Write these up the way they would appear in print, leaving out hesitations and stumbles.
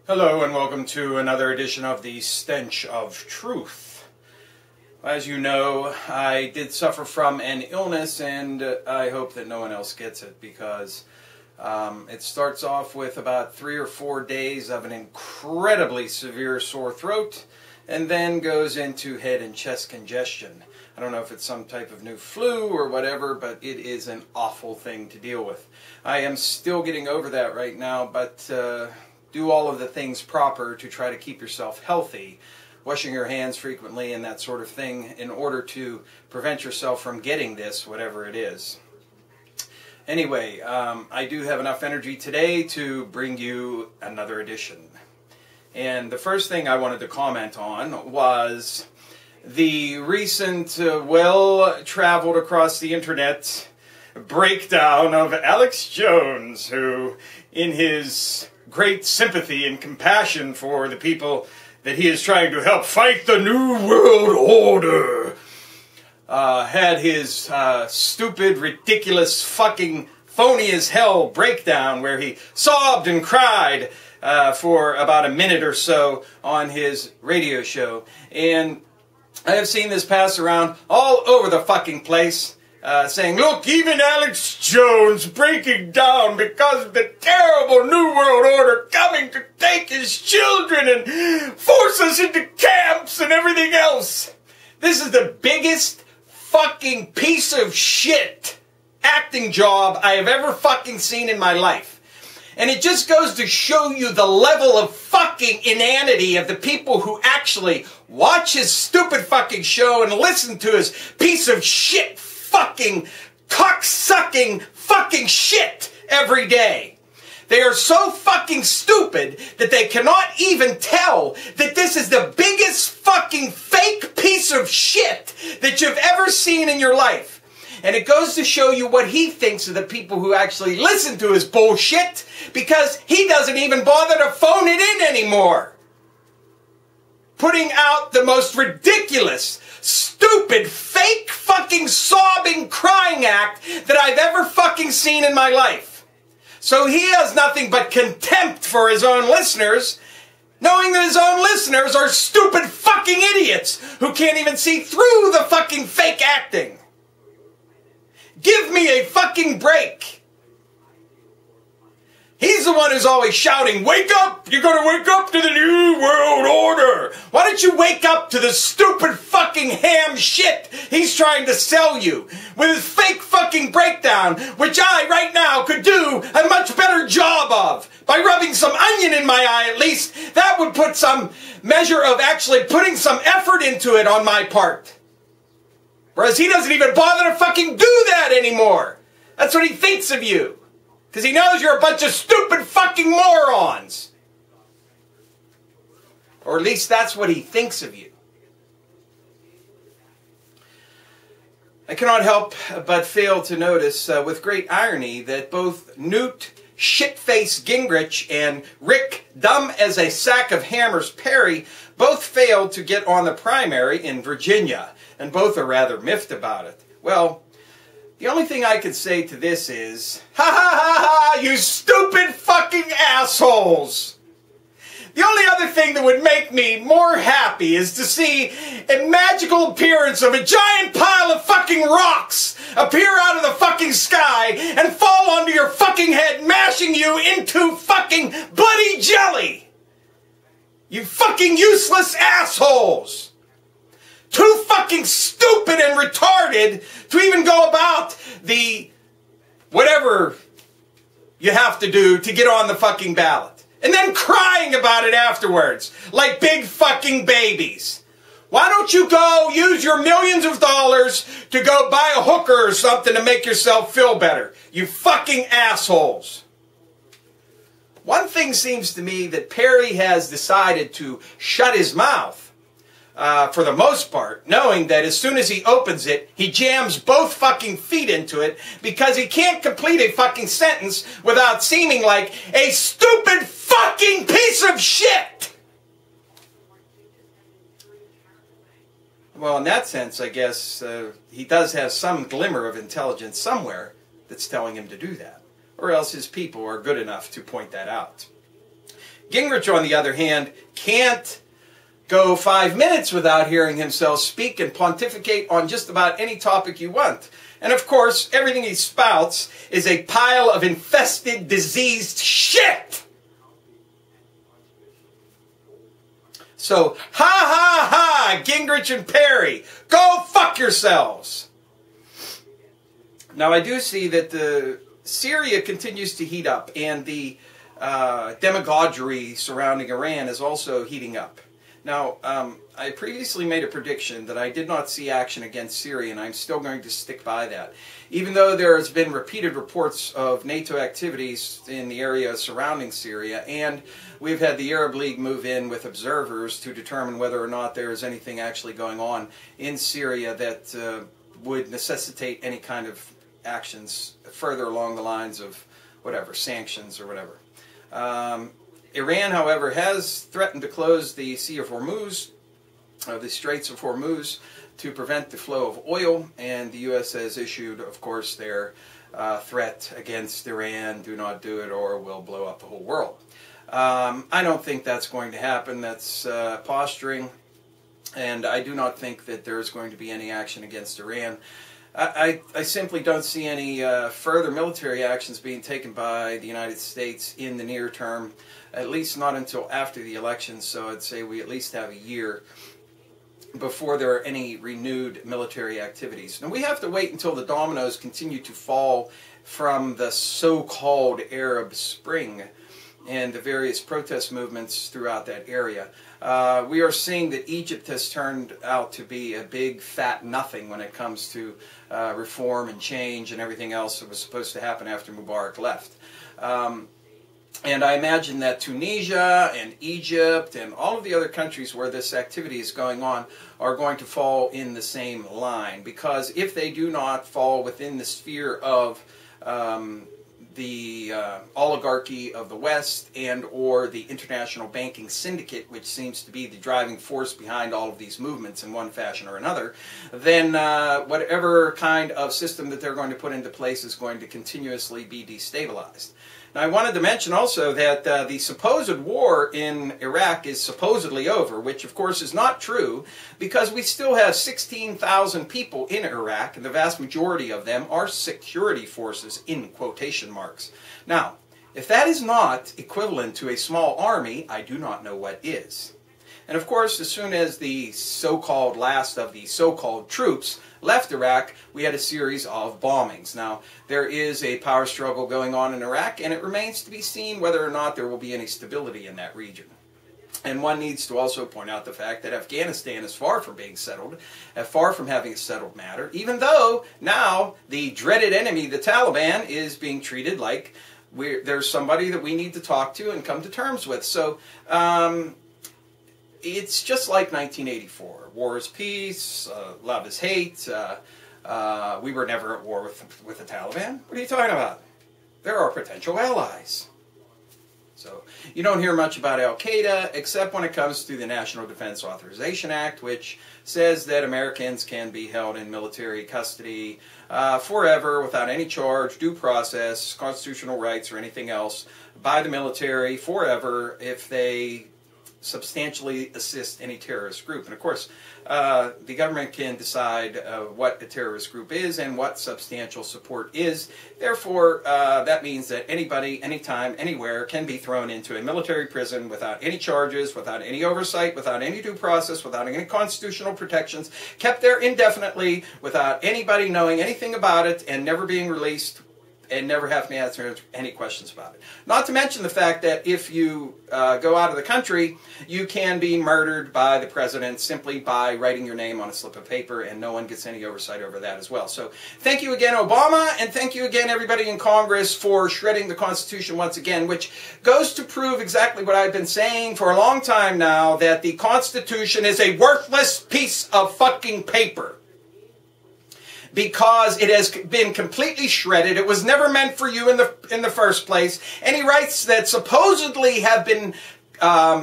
Hello and welcome to another edition of the Stench of Truth. As you know, I did suffer from an illness, and I hope that no one else gets it, because it starts off with about 3 or 4 days of an incredibly severe sore throat, and then goes into head and chest congestion. I don't know if it's some type of new flu or whatever, but it is an awful thing to deal with. I am still getting over that right now, but do all of the things proper to try to keep yourself healthy, washing your hands frequently and that sort of thing, in order to prevent yourself from getting this, whatever it is. Anyway, I do have enough energy today to bring you another edition. And the first thing I wanted to comment on was the recent, well-traveled across the internet breakdown of Alex Jones, who, in his great sympathy and compassion for the people that he is trying to help fight the New World Order, had his stupid, ridiculous, fucking phony as hell breakdown where he sobbed and cried for about a minute or so on his radio show. And I have seen this pass around all over the fucking place, saying, look, even Alex Jones breaking down because of the terrible New World Order coming to take his children and force us into camps and everything else. This is the biggest fucking piece of shit acting job I have ever fucking seen in my life. And it just goes to show you the level of fucking inanity of the people who actually watch his stupid fucking show and listen to his piece of shit fucking cock-sucking fucking shit every day. They are so fucking stupid that they cannot even tell that this is the biggest fucking fake piece of shit that you've ever seen in your life. And it goes to show you what he thinks of the people who actually listen to his bullshit, because he doesn't even bother to phone it in anymore. Putting out the most ridiculous, stupid, fake fucking sobbing, crying act that I've ever fucking seen in my life. So he has nothing but contempt for his own listeners, knowing that his own listeners are stupid fucking idiots who can't even see through the fucking fake acting. Give me a fucking break. He's the one who's always shouting, wake up! You're gonna wake up to the New World Order! Why don't you wake up to the stupid fucking ham shit he's trying to sell you with his fake fucking breakdown, which I, right now, could do a much better job of. By rubbing some onion in my eye, at least, that would put some measure of actually putting some effort into it on my part. Whereas he doesn't even bother to fucking do that anymore. That's what he thinks of you. Because he knows you're a bunch of stupid fucking morons. Or at least that's what he thinks of you. I cannot help but fail to notice with great irony that both Newt shitface Gingrich and Rick dumb as a sack of hammers Perry both failed to get on the primary in Virginia. And both are rather miffed about it. Well, the only thing I could say to this is, ha ha ha ha, you stupid fucking assholes! The only other thing that would make me more happy is to see a magical appearance of a giant pile of fucking rocks appear out of the fucking sky and fall onto your fucking head, mashing you into fucking bloody jelly! You fucking useless assholes! Too fucking stupid and retarded to even go about the whatever you have to do to get on the fucking ballot. And then crying about it afterwards, like big fucking babies. Why don't you go use your millions of dollars to go buy a hooker or something to make yourself feel better? You fucking assholes. One thing seems to me that Perry has decided to shut his mouth. For the most part, knowing that as soon as he opens it, he jams both fucking feet into it, because he can't complete a fucking sentence without seeming like a stupid fucking piece of shit! Well, in that sense, I guess he does have some glimmer of intelligence somewhere that's telling him to do that. Or else his people are good enough to point that out. Gingrich, on the other hand, can't go 5 minutes without hearing himself speak and pontificate on just about any topic you want. And of course, everything he spouts is a pile of infested, diseased shit! So, ha ha ha, Gingrich and Perry, go fuck yourselves! Now, I do see that Syria continues to heat up, and the demagoguery surrounding Iran is also heating up. Now, I previously made a prediction that I did not see action against Syria, and I'm still going to stick by that. Even though there has been repeated reports of NATO activities in the area surrounding Syria, and we've had the Arab League move in with observers to determine whether or not there is anything actually going on in Syria that would necessitate any kind of actions further along the lines of whatever, sanctions or whatever. Iran, however, has threatened to close the Sea of Hormuz, the Straits of Hormuz, to prevent the flow of oil, and the U.S. has issued, of course, their threat against Iran, do not do it or we'll blow up the whole world. I don't think that's going to happen. That's posturing, and I do not think that there's going to be any action against Iran. I simply don't see any further military actions being taken by the United States in the near term, at least not until after the election, so I'd say we at least have a year before there are any renewed military activities. Now, we have to wait until the dominoes continue to fall from the so-called Arab Spring and the various protest movements throughout that area. We are seeing that Egypt has turned out to be a big fat nothing when it comes to reform and change and everything else that was supposed to happen after Mubarak left. And I imagine that Tunisia and Egypt and all of the other countries where this activity is going on are going to fall in the same line, because if they do not fall within the sphere of the oligarchy of the West and or the international banking syndicate, which seems to be the driving force behind all of these movements in one fashion or another, then whatever kind of system that they're going to put into place is going to continuously be destabilized. Now, I wanted to mention also that the supposed war in Iraq is supposedly over, which of course is not true, because we still have 16,000 people in Iraq, and the vast majority of them are security forces, in quotation marks. Now, if that is not equivalent to a small army, I do not know what is. And of course, as soon as the so-called last of the so-called troops left Iraq, we had a series of bombings. Now, there is a power struggle going on in Iraq, and it remains to be seen whether or not there will be any stability in that region. And one needs to also point out the fact that Afghanistan is far from being settled, far from having a settled matter, even though now the dreaded enemy, the Taliban, is being treated like there's somebody that we need to talk to and come to terms with. So, it's just like 1984. War is peace, love is hate. We were never at war with the Taliban. What are you talking about? They're our potential allies. So you don't hear much about Al-Qaeda, except when it comes to the National Defense Authorization Act, which says that Americans can be held in military custody forever without any charge, due process, constitutional rights, or anything else by the military forever if they substantially assist any terrorist group. And of course, the government can decide what a terrorist group is and what substantial support is. Therefore, that means that anybody, anytime, anywhere can be thrown into a military prison without any charges, without any oversight, without any due process, without any constitutional protections, kept there indefinitely without anybody knowing anything about it and never being released and never have to answer any questions about it. Not to mention the fact that if you go out of the country, you can be murdered by the president simply by writing your name on a slip of paper, and no one gets any oversight over that as well. So thank you again, Obama, and thank you again, everybody in Congress, for shredding the Constitution once again, which goes to prove exactly what I've been saying for a long time now, that the Constitution is a worthless piece of fucking paper, because it has been completely shredded. It was never meant for you in the first place. Any rights that supposedly have been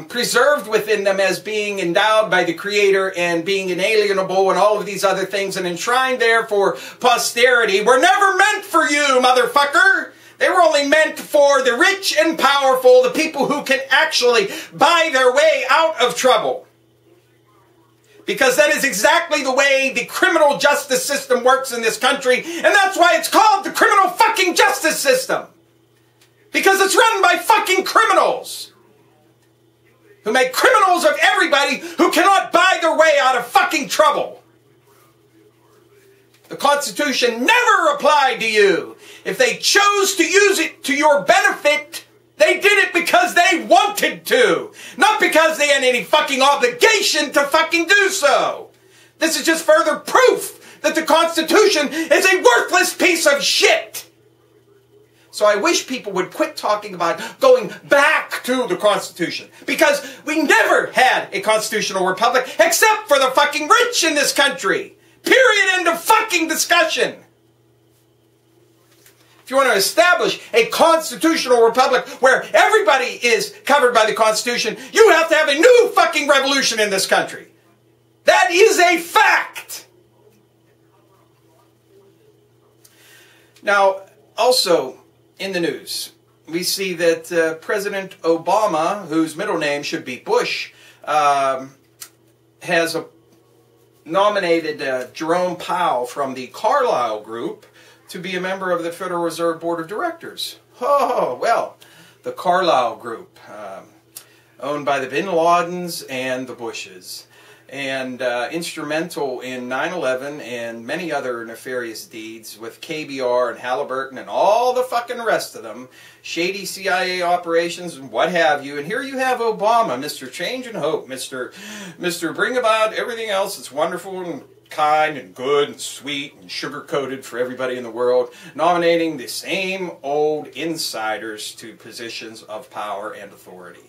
preserved within them as being endowed by the Creator and being inalienable and all of these other things and enshrined there for posterity were never meant for you, motherfucker! They were only meant for the rich and powerful, the people who can actually buy their way out of trouble. Because that is exactly the way the criminal justice system works in this country, and that's why it's called the criminal fucking justice system. Because it's run by fucking criminals who make criminals of everybody who cannot buy their way out of fucking trouble. The Constitution never applied to you. If they chose to use it to your benefit, they did it because they wanted to, not because they had any fucking obligation to fucking do so. This is just further proof that the Constitution is a worthless piece of shit. So I wish people would quit talking about going back to the Constitution, because we never had a constitutional republic except for the fucking rich in this country. Period. End of fucking discussion. If you want to establish a constitutional republic where everybody is covered by the Constitution, you have to have a new fucking revolution in this country. That is a fact. Now, also in the news, we see that President Obama, whose middle name should be Bush, has nominated Jerome Powell from the Carlyle Group to be a member of the Federal Reserve Board of Directors. Oh, well, the Carlyle Group, owned by the Bin Ladens and the Bushes, and instrumental in 9/11 and many other nefarious deeds with KBR and Halliburton and all the fucking rest of them, shady CIA operations and what have you. And here you have Obama, Mr. Change and Hope, Mr. Bring About everything else that's wonderful and kind and good and sweet and sugar-coated for everybody in the world, nominating the same old insiders to positions of power and authority.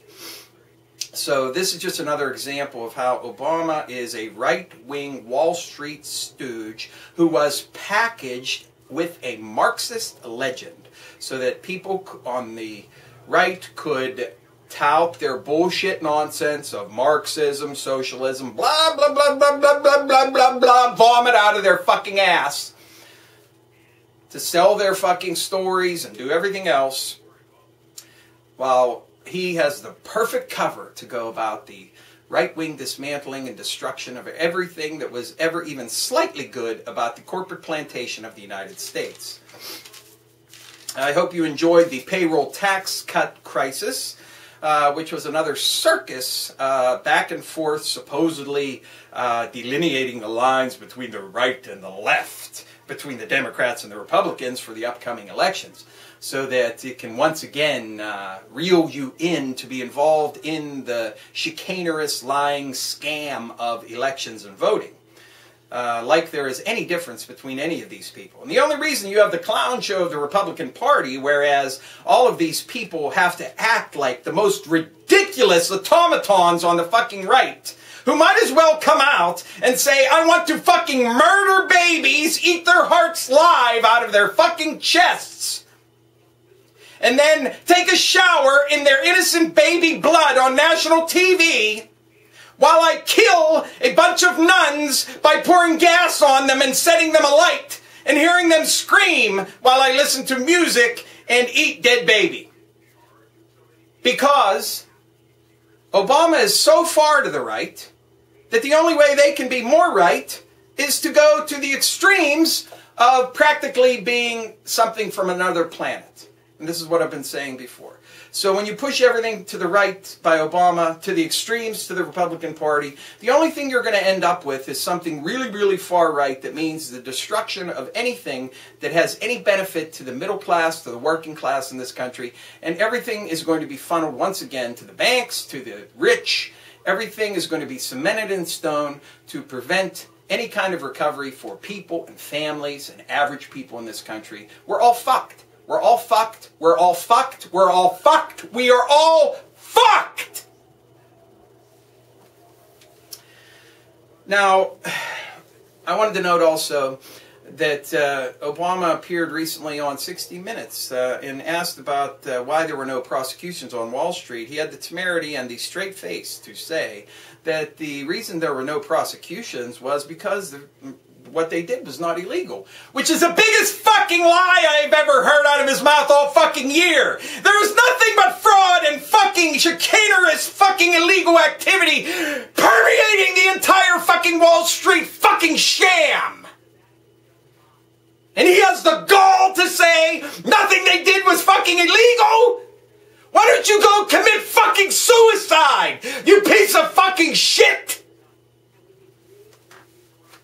So this is just another example of how Obama is a right-wing Wall Street stooge who was packaged with a Marxist legend so that people on the right could tout their bullshit nonsense of Marxism, socialism, blah, blah, blah, blah, blah, blah, blah, blah, blah, vomit out of their fucking ass to sell their fucking stories and do everything else, while he has the perfect cover to go about the right-wing dismantling and destruction of everything that was ever even slightly good about the corporate plantation of the United States. I hope you enjoyed the payroll tax cut crisis, which was another circus back and forth, supposedly delineating the lines between the right and the left, between the Democrats and the Republicans for the upcoming elections, so that it can once again reel you in to be involved in the chicanerous, lying scam of elections and voting. Like there is any difference between any of these people. And the only reason you have the clown show of the Republican Party, whereas all of these people have to act like the most ridiculous automatons on the fucking right, who might as well come out and say, I want to fucking murder babies, eat their hearts live out of their fucking chests, and then take a shower in their innocent baby blood on national TV, while I kill a bunch of nuns by pouring gas on them and setting them alight and hearing them scream while I listen to music and eat dead baby. Because Obama is so far to the right that the only way they can be more right is to go to the extremes of practically being something from another planet. And this is what I've been saying before. So when you push everything to the right by Obama, to the extremes to the Republican Party, the only thing you're going to end up with is something really, really far right that means the destruction of anything that has any benefit to the middle class, to the working class in this country, and everything is going to be funneled once again to the banks, to the rich. Everything is going to be cemented in stone to prevent any kind of recovery for people and families and average people in this country. We're all fucked. We're all fucked. We're all fucked. We're all fucked. We are all fucked! Now, I wanted to note also that Obama appeared recently on 60 Minutes and asked about why there were no prosecutions on Wall Street. He had the temerity and the straight face to say that the reason there were no prosecutions was because what they did was not illegal. Which is the biggest fucking lie I've ever heard out of his mouth all fucking year. There was nothing but fraud and fucking chicanerous fucking illegal activity permeating the entire fucking Wall Street fucking sham. And he has the gall to say nothing they did was fucking illegal? Why don't you go commit fucking suicide, you piece of fucking shit?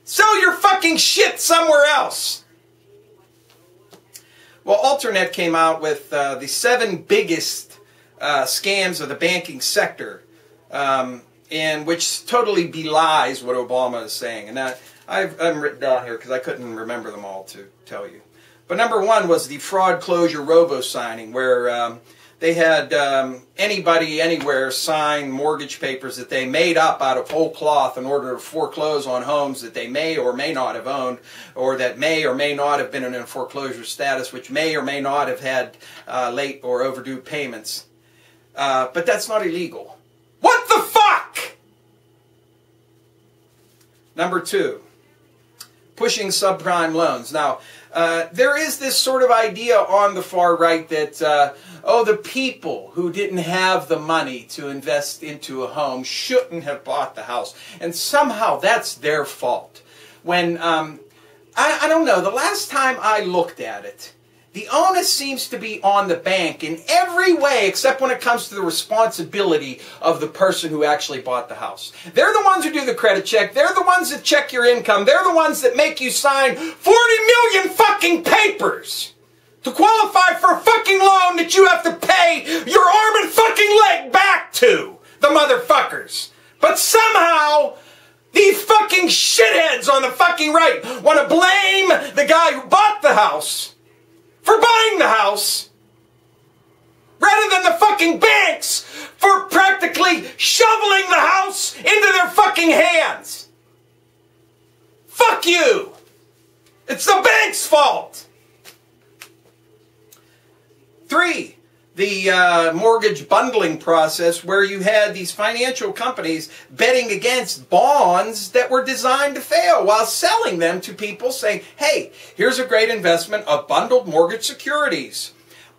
Sell your fucking shit somewhere else. Well, Alternet came out with the 7 biggest scams of the banking sector, and which totally belies what Obama is saying. And that I've written down here because I couldn't remember them all to tell you. But number 1 was the fraud closure robo-signing, where they had anybody anywhere sign mortgage papers that they made up out of whole cloth in order to foreclose on homes that they may or may not have owned, or that may or may not have been in a foreclosure status, which may or may not have had late or overdue payments. But that's not illegal. What the fuck? Number 2, pushing subprime loans. Now, there is this sort of idea on the far right that, oh, the people who didn't have the money to invest into a home shouldn't have bought the house. And somehow that's their fault. When, I don't know, the last time I looked at it, the onus seems to be on the bank in every way except when it comes to the responsibility of the person who actually bought the house. They're the ones who do the credit check. They're the ones that check your income. They're the ones that make you sign 40 million fucking papers to qualify for a fucking loan that you have to pay your arm and fucking leg back to, the motherfuckers. But somehow these fucking shitheads on the fucking right want to blame the guy who bought the house for buying the house, rather than the fucking banks for practically shoveling the house into their fucking hands. Fuck you! It's the bank's fault! 3, the mortgage bundling process, where you had these financial companies betting against bonds that were designed to fail while selling them to people saying, hey, here's a great investment of bundled mortgage securities.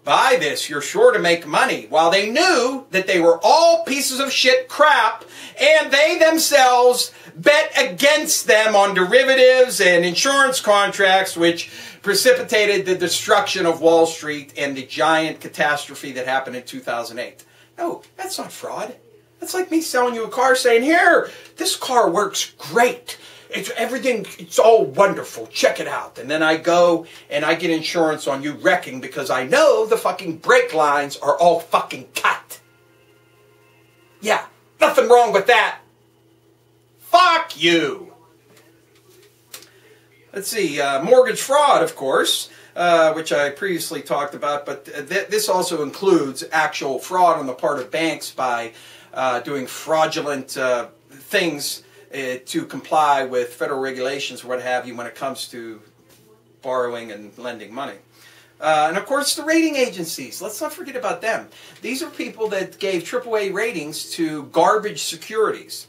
Buy this, you're sure to make money, while they knew that they were all pieces of shit crap, and they themselves bet against them on derivatives and insurance contracts, which precipitated the destruction of Wall Street and the giant catastrophe that happened in 2008. No, that's not fraud. That's like me selling you a car saying, here, this car works great. It's all wonderful. Check it out. And then I go and I get insurance on you wrecking because I know the fucking brake lines are all fucking cut. Yeah, nothing wrong with that. Fuck you. Let's see, mortgage fraud, of course, which I previously talked about, but this also includes actual fraud on the part of banks by doing fraudulent things to comply with federal regulations or what have you when it comes to borrowing and lending money. And of course the rating agencies, let's not forget about them. These are people that gave AAA ratings to garbage securities.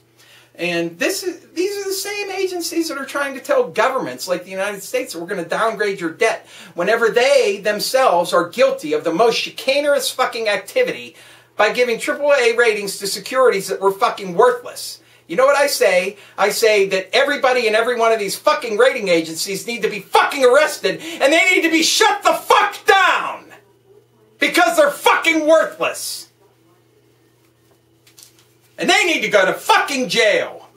And these are the same agencies that are trying to tell governments like the United States that we're going to downgrade your debt whenever they themselves are guilty of the most chicanerous fucking activity by giving AAA ratings to securities that were fucking worthless. You know what I say? I say that everybody in every one of these fucking rating agencies need to be fucking arrested and they need to be shut the fuck down because they're fucking worthless. And they need to go to fucking jail.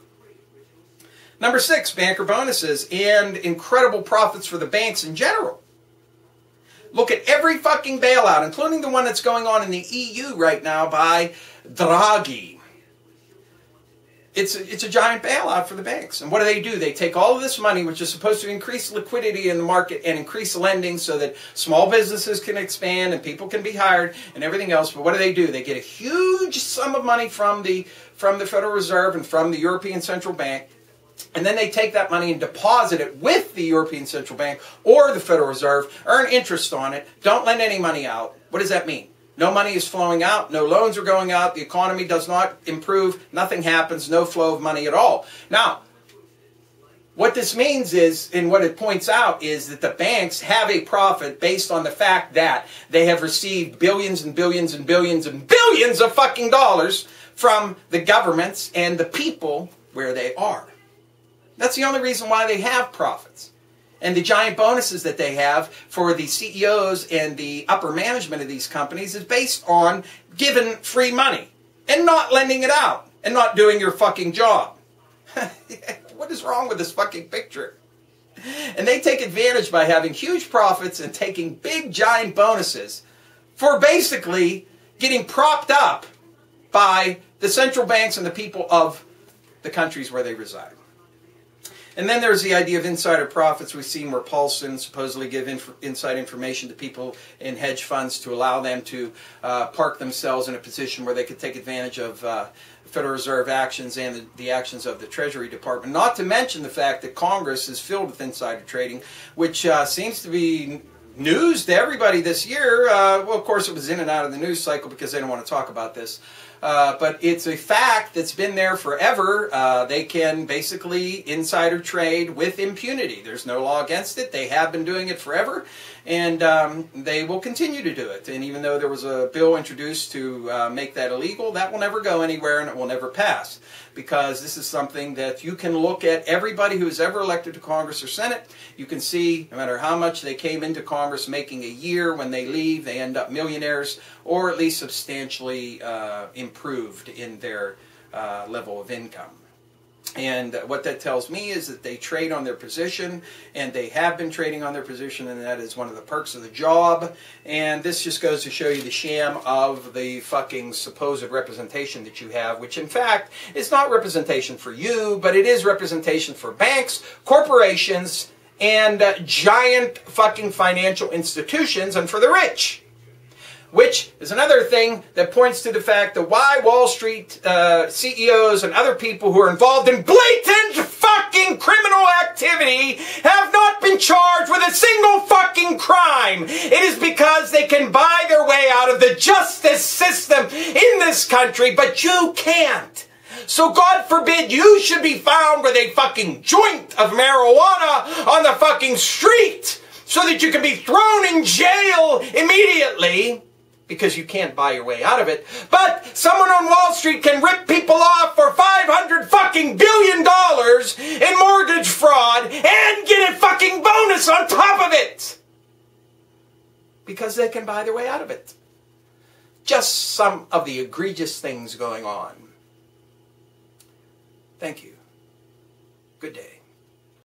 Number 6, banker bonuses and incredible profits for the banks in general. Look at every fucking bailout, including the one that's going on in the EU right now by Draghi. It's a giant bailout for the banks. And what do? They take all of this money, which is supposed to increase liquidity in the market and increase lending so that small businesses can expand and people can be hired and everything else. But what do? They get a huge sum of money from the Federal Reserve and from the European Central Bank. And then they take that money and deposit it with the European Central Bank or the Federal Reserve, earn interest on it, don't lend any money out. What does that mean? No money is flowing out, no loans are going out, the economy does not improve, nothing happens, no flow of money at all. Now, What this means is, and what it points out, is that the banks have a profit based on the fact that they have received billions and billions and billions and billions of fucking dollars from the governments and the people where they are. That's the only reason why they have profits. And the giant bonuses that they have for the CEOs and the upper management of these companies is based on giving free money and not lending it out and not doing your fucking job. What is wrong with this fucking picture? And they take advantage by having huge profits and taking big giant bonuses for basically getting propped up by the central banks and the people of the countries where they reside. And then there's the idea of insider profits. We've seen where Paulson supposedly give inside information to people in hedge funds to allow them to park themselves in a position where they could take advantage of Federal Reserve actions and the actions of the Treasury Department. Not to mention the fact that Congress is filled with insider trading, which seems to be news to everybody this year. Well, of course, it was in and out of the news cycle because they don't want to talk about this. But it's a fact that's been there forever. They can basically insider trade with impunity. There's no law against it. They have been doing it forever, and they will continue to do it. And even though there was a bill introduced to make that illegal, that will never go anywhere and it will never pass. Because this is something that you can look at everybody who's ever elected to Congress or Senate. You can see no matter how much they came into Congress making a year, when they leave, they end up millionaires or at least substantially improved in their level of income. And what that tells me is that they trade on their position, and they have been trading on their position, and that is one of the perks of the job. And this just goes to show you the sham of the fucking supposed representation that you have, which in fact is not representation for you, but it is representation for banks, corporations, and giant fucking financial institutions, and for the rich. Which is another thing that points to the fact that why Wall Street CEOs and other people who are involved in blatant fucking criminal activity have not been charged with a single fucking crime. It is because they can buy their way out of the justice system in this country, but you can't. So God forbid you should be found with a fucking joint of marijuana on the fucking street so that you can be thrown in jail immediately. Because you can't buy your way out of it. But someone on Wall Street can rip people off for $500 fucking billion in mortgage fraud and get a fucking bonus on top of it. Because they can buy their way out of it. Just some of the egregious things going on. Thank you. Good day.